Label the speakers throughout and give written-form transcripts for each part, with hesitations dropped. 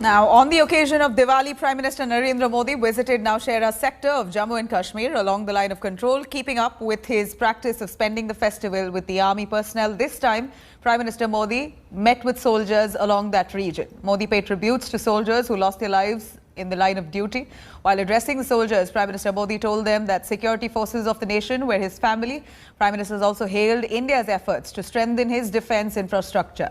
Speaker 1: Now, on the occasion of Diwali, Prime Minister Narendra Modi visited Nowshera sector of Jammu and Kashmir along the line of control, keeping up with his practice of spending the festival with the army personnel. This time, Prime Minister Modi met with soldiers along that region. Modi paid tributes to soldiers who lost their lives in the line of duty. While addressing the soldiers, Prime Minister Modi told them that security forces of the nation were his family. Prime Minister also hailed India's efforts to strengthen his defence infrastructure.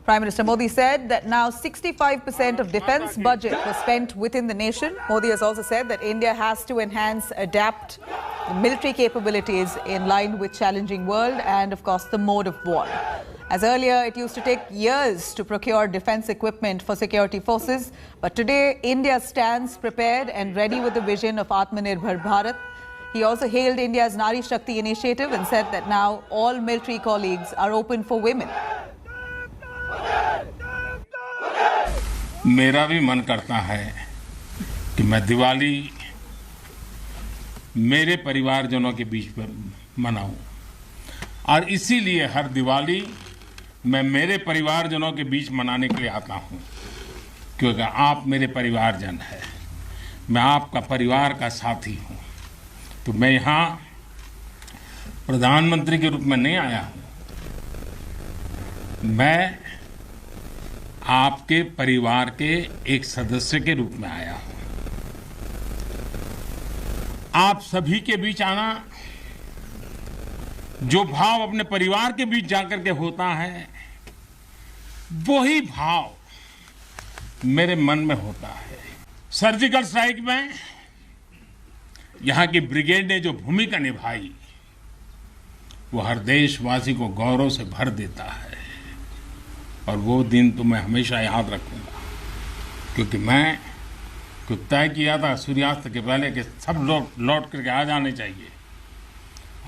Speaker 1: Prime Minister Modi said that now 65% of defence budget was spent within the nation. Modi has also said that India has to enhance, adapt the military capabilities in line with challenging world and, of course, the mode of war. As earlier, it used to take years to procure defence equipment for security forces. But today, India stands prepared and ready with the vision of Atmanirbhar Bharat. He also hailed India's Nari Shakti initiative and said that now all military colleagues are open for women.
Speaker 2: मेरा भी मन करता है कि मैं दिवाली मेरे परिवारजनों के बीच पर मनाऊं और इसीलिए हर दिवाली मैं मेरे परिवारजनों के बीच मनाने के लिए आता हूं क्योंकि आप मेरे परिवारजन हैं, मैं आपका परिवार का साथी हूं। तो मैं यहाँ प्रधानमंत्री के रूप में नहीं आया हूं, मैं आपके परिवार के एक सदस्य के रूप में आया हूं। आप सभी के बीच आना, जो भाव अपने परिवार के बीच जाकर के होता है, वही भाव मेरे मन में होता है। सर्जिकल स्ट्राइक में यहां की ब्रिगेड ने जो भूमिका निभाई, वो हर देशवासी को गौरव से भर देता है और वो दिन तो मैं हमेशा याद रखूंगा क्योंकि मैं कुछ तय किया था सूर्यास्त के पहले कि सब लोग लौट करके आ जाने चाहिए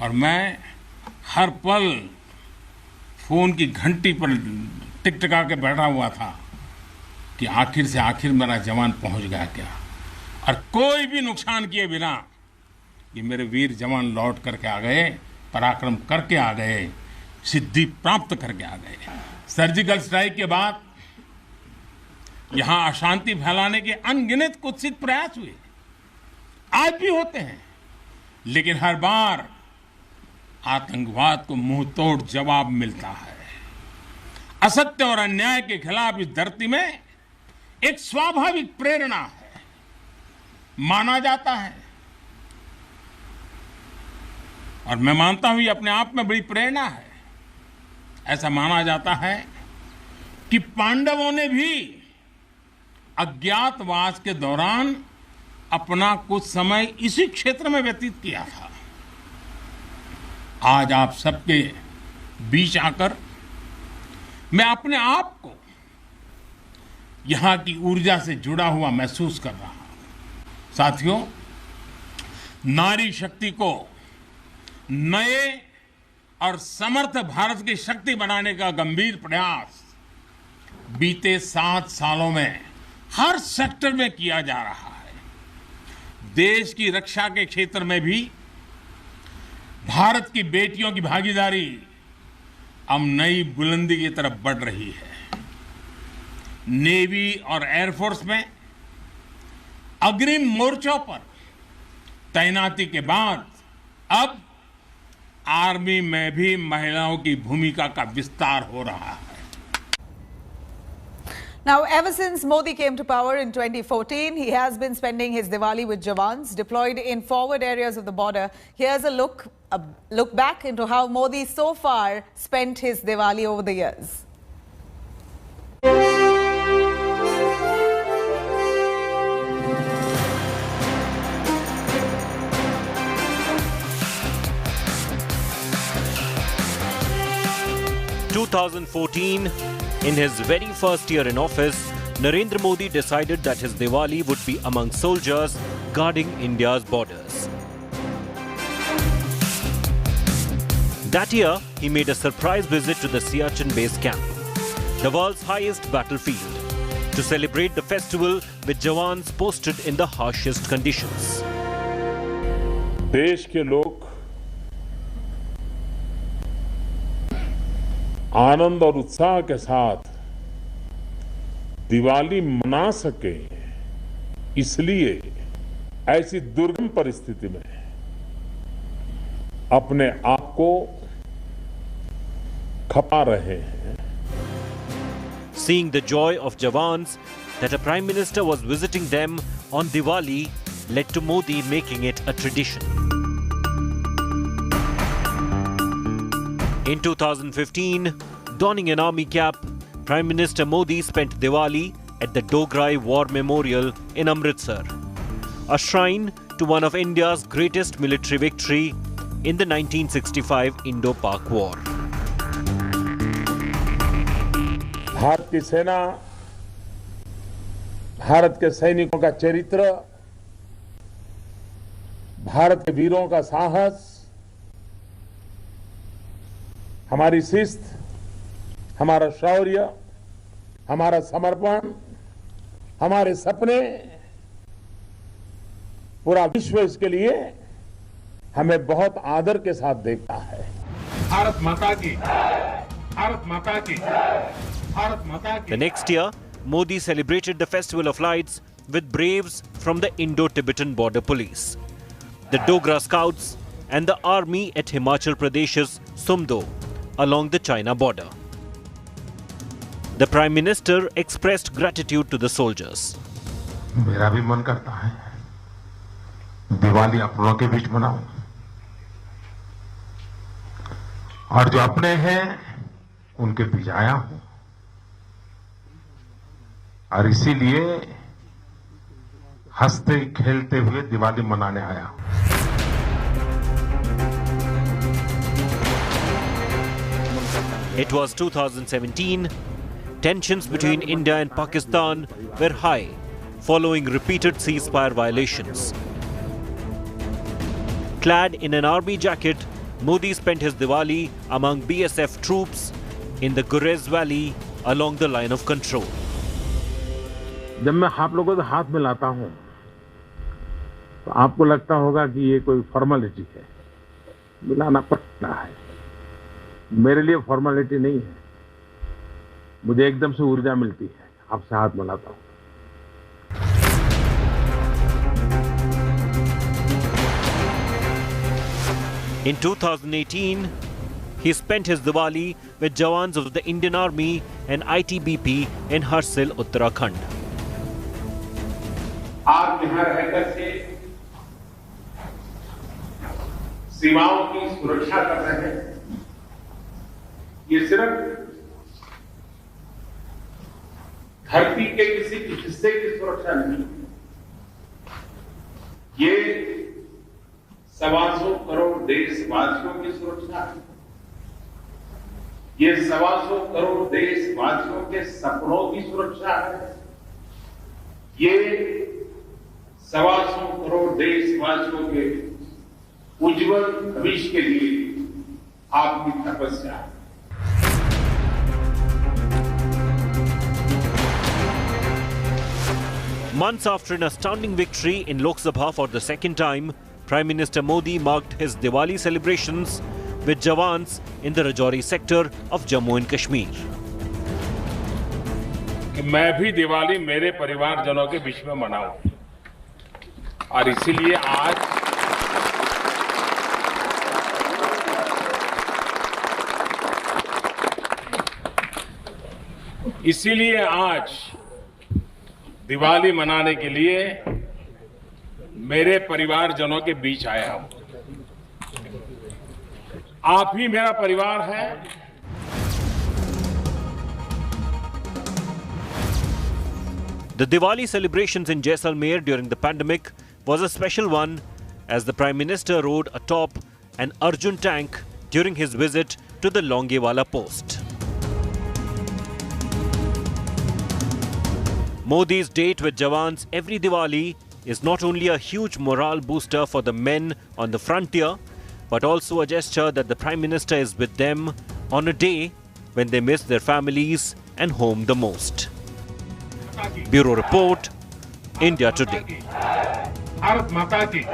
Speaker 2: और मैं हर पल फोन की घंटी पर टिकटिका के बैठा हुआ था कि आखिर से आखिर मेरा जवान पहुंच गया क्या, और कोई भी नुकसान किए बिना ये मेरे वीर जवान लौट करके आ गए, पराक्रम करके आ गए, सिद्धि प्राप्त करके आ गए। सर्जिकल स्ट्राइक के बाद यहां अशांति फैलाने के अनगिनत कुत्सित प्रयास हुए, आज भी होते हैं, लेकिन हर बार आतंकवाद को मुंह तोड़ जवाब मिलता है। असत्य और अन्याय के खिलाफ इस धरती में एक स्वाभाविक प्रेरणा है, माना जाता है और मैं मानता हूं ये अपने आप में बड़ी प्रेरणा है। ऐसा माना जाता है कि पांडवों ने भी अज्ञातवास के दौरान अपना कुछ समय इसी क्षेत्र में व्यतीत किया था। आज आप सबके बीच आकर मैं अपने आप को यहां की ऊर्जा से जुड़ा हुआ महसूस कर रहा हूं। साथियों, नारी शक्ति को नए और समर्थ भारत की शक्ति बनाने का गंभीर प्रयास बीते 7 सालों में हर सेक्टर में किया जा रहा है। देश की रक्षा के क्षेत्र में भी भारत की बेटियों की भागीदारी अब नई बुलंदी की तरफ बढ़ रही है। नेवी और एयरफोर्स में अग्रिम मोर्चों पर तैनाती के बाद अब आर्मी में भी महिलाओं की भूमिका का विस्तार हो रहा है।
Speaker 1: Now, ever since Modi came to power in 2014, he has been spending his Diwali with Jawans deployed in forward areas of the border. Here's a look back into how Modi so far spent his Diwali over the years.
Speaker 3: 2014, in his very first year in office, Narendra Modi decided that his Diwali would be among soldiers guarding India's borders. That year, he made a surprise visit to the Siachen base camp, the world's highest battlefield, to celebrate the festival with Jawans posted in the harshest conditions.
Speaker 4: देश के लोग आनंद और उत्साह के साथ
Speaker 2: दिवाली मना सके, इसलिए ऐसी दुर्गम परिस्थिति में अपने आप को खपा रहे हैं।
Speaker 3: Seeing the joy of Jawans that a Prime Minister was visiting them on Diwali led to Modi making it a tradition. In 2015, donning an army cap, Prime Minister Modi spent Diwali at the Dograi War Memorial in Amritsar, a shrine to one of India's greatest military victory in the 1965 Indo-Pak War.
Speaker 2: Bharat की सेना, भारत के सैनिकों का चरित्र, भारत के वीरों का साहस, हमारी शिस्त, हमारा शौर्य, हमारा समर्पण, हमारे सपने, पूरा विश्व इसके लिए हमें बहुत आदर के साथ देखता है। भारत माता की, भारत माता की, भारत माता की।
Speaker 3: The next year, Modi celebrated the Festival of Lights with braves from the Indo-Tibetan Border Police, the Dogra Scouts and the army at Himachal Pradesh's Sumdo along the China border. The Prime Minister expressed gratitude to the soldiers.
Speaker 4: मेरा भी मन करता है दिवाली अपनों के बीच मनाऊं, और जो अपने हैं उनके बीच आया हूं, और इसीलिए हंसते खेलते हुए दिवाली मनाने आया हूं।
Speaker 3: It was 2017. Tensions between India and Pakistan were high following repeated ceasefire violations. Clad in an army jacket, Modi spent his Diwali among BSF troops in the Gurez Valley along the line of control.
Speaker 4: जब मैं आप लोगों से हाथ मिलाता हूं तो आपको लगता होगा कि ये कोई फॉर्मेलिटी है, मिलाना पड़ता है। मेरे लिए फॉर्मेलिटी नहीं है, मुझे एकदम से ऊर्जा मिलती है आपसे हाथ मिलाता हूं।
Speaker 3: In 2018, he spent his Diwali with Jawans of the Indian Army and ITBP in Harsil, Uttarakhand.
Speaker 2: आप यहां रहकर के सीमाओं की सुरक्षा कर रहे हैं, ये सिर्फ धरती के किसी हिस्से की सुरक्षा नहीं, ये 125 करोड़ देशवासियों की सुरक्षा है। ये 125 करोड़ देशवासियों के सपनों की सुरक्षा है। ये 125 करोड़ देशवासियों के उज्जवल भविष्य के लिए आपकी तपस्या है।
Speaker 3: Months after an astounding victory in Lok Sabha for the second time, Prime Minister Modi marked his Diwali celebrations with Jawans in the Rajouri sector of Jammu and Kashmir.
Speaker 2: मैं भी दिवाली मेरे परिवारजनों के बीच में मनाऊं, और इसीलिए आज दिवाली मनाने के लिए मेरे परिवारजनों के बीच आया हूं। आप ही मेरा परिवार है।
Speaker 3: The Diwali celebrations in Jaisalmer during the pandemic was a special one as the Prime Minister rode atop an Arjun tank during his visit to the Longewala post. Modi's date with Jawans every Diwali is not only a huge morale booster for the men on the frontier, but also a gesture that the Prime Minister is with them on a day when they miss their families and home the most. Bureau Report, India Today.
Speaker 2: Bharat माता की।